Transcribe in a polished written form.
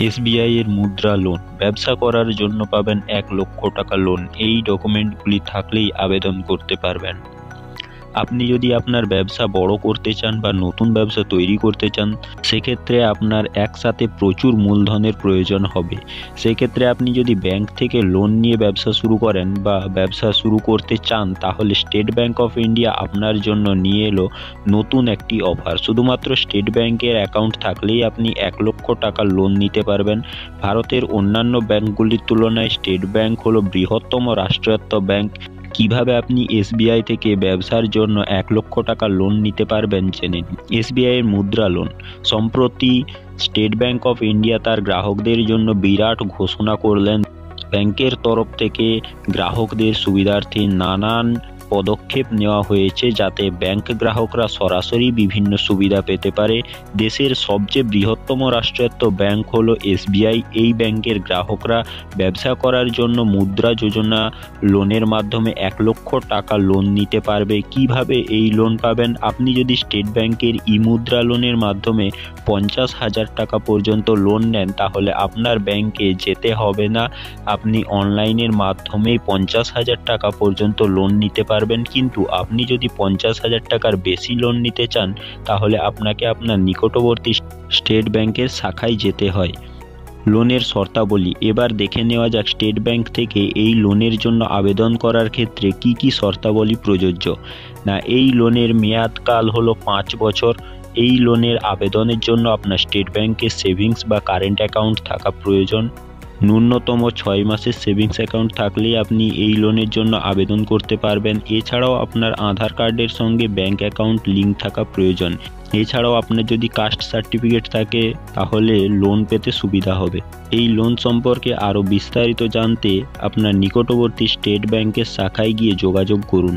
SBI এর মুদ্রা loan ব্যবসা করার জন্য পাবেন 1,00,000 টাকা লোন। এই ডকুমেন্টগুলি থাকলেই আবেদন করতে পারবেন। আপনি যদি আপনার ব্যবসা বড় করতে চান বা নতুন ব্যবসা তৈরি করতে চান, সেক্ষেত্রে আপনার একসাথে প্রচুর মূলধনের প্রয়োজন হবে। সেক্ষেত্রে আপনি যদি ব্যাংক থেকে লোন নিয়ে ব্যবসা শুরু করেন বা ব্যবসা শুরু করতে চান, তাহলে স্টেট ব্যাংক অফ ইন্ডিয়া আপনার জন্য নিয়ে এলো নতুন একটি অফার। শুধুমাত্র স্টেট ব্যাংকের অ্যাকাউন্ট থাকলেই আপনি 1,00,000 টাকা লোন নিতে পারবেন। ভারতের অন্যান্য ব্যাংকগুলির তুলনায় স্টেট ব্যাংক হলো বৃহত্তম রাষ্ট্রায়ত্ত ব্যাংক। কিভাবে আপনি এসবিআই থেকে ব্যবসার জন্য 1,00,000 টাকা লোন নিতে পারবেন জেনে নিন। এসবিআই এর মুদ্রা লোন। সম্প্রতি স্টেট ব্যাংক অফ ইন্ডিয়া তার গ্রাহকদের জন্য বিরাট ঘোষণা করলেন। ব্যাংকের তরফ থেকে গ্রাহকদের সুবিধার্থে নানান পদক্ষেপ নেওয়া হয়েছে, যাতে ব্যাংক গ্রাহকরা সরাসরি বিভিন্ন সুবিধা পেতে পারে। দেশের সবচেয়ে বৃহত্তম রাষ্ট্রায়ত্ত ব্যাংক হলো এসবিআই। এই ব্যাংকের গ্রাহকরা ব্যবসা করার জন্য মুদ্রা যোজনা লোনের মাধ্যমে 1,00,000 টাকা লোন নিতে পারবে। কিভাবে এই লোন পাবেন? আপনি যদি স্টেট ব্যাংকের মুদ্রা লোনের মাধ্যমে 50,000 টাকা পর্যন্ত লোন নেন, তাহলে আপনার ব্যাংকে যেতে হবে না। আপনি অনলাইনের মাধ্যমেই 50,000 টাকা পর্যন্ত লোন নিতে পারবেন। কিন্তু আপনি যদি 50,000 টাকার বেশি লোন নিতে চান, তাহলে আপনাকে আপনার নিকটবর্তী স্টেট ব্যাংকের শাখায় যেতে হয়। লোনের শর্তাবলী এবার দেখে নেওয়া যাক। স্টেট ব্যাংক থেকে এই লোনের জন্য আবেদন করার ক্ষেত্রে কি কি শর্তাবলী প্রযোজ্য। এই লোনের মেয়াদকাল হলো 5 বছর। এই লোনের আবেদনের জন্য আপনার স্টেট ব্যাংকের সেভিংস বা কারেন্ট অ্যাকাউন্ট থাকা প্রয়োজন। ন্যূনতম 6 মাসের সেভিংস অ্যাকাউন্ট থাকলেই আপনি এই লোনের জন্য আবেদন করতে পারবেন। এছাড়াও আপনার আধার কার্ডের সঙ্গে ব্যাংক অ্যাকাউন্ট লিঙ্ক থাকা প্রয়োজন। এছাড়াও আপনার যদি কাস্ট সার্টিফিকেট থাকে, তাহলে লোন পেতে সুবিধা হবে। এই লোন সম্পর্কে আরও বিস্তারিত জানতে আপনার নিকটবর্তী স্টেট ব্যাংকের শাখায় গিয়ে যোগাযোগ করুন।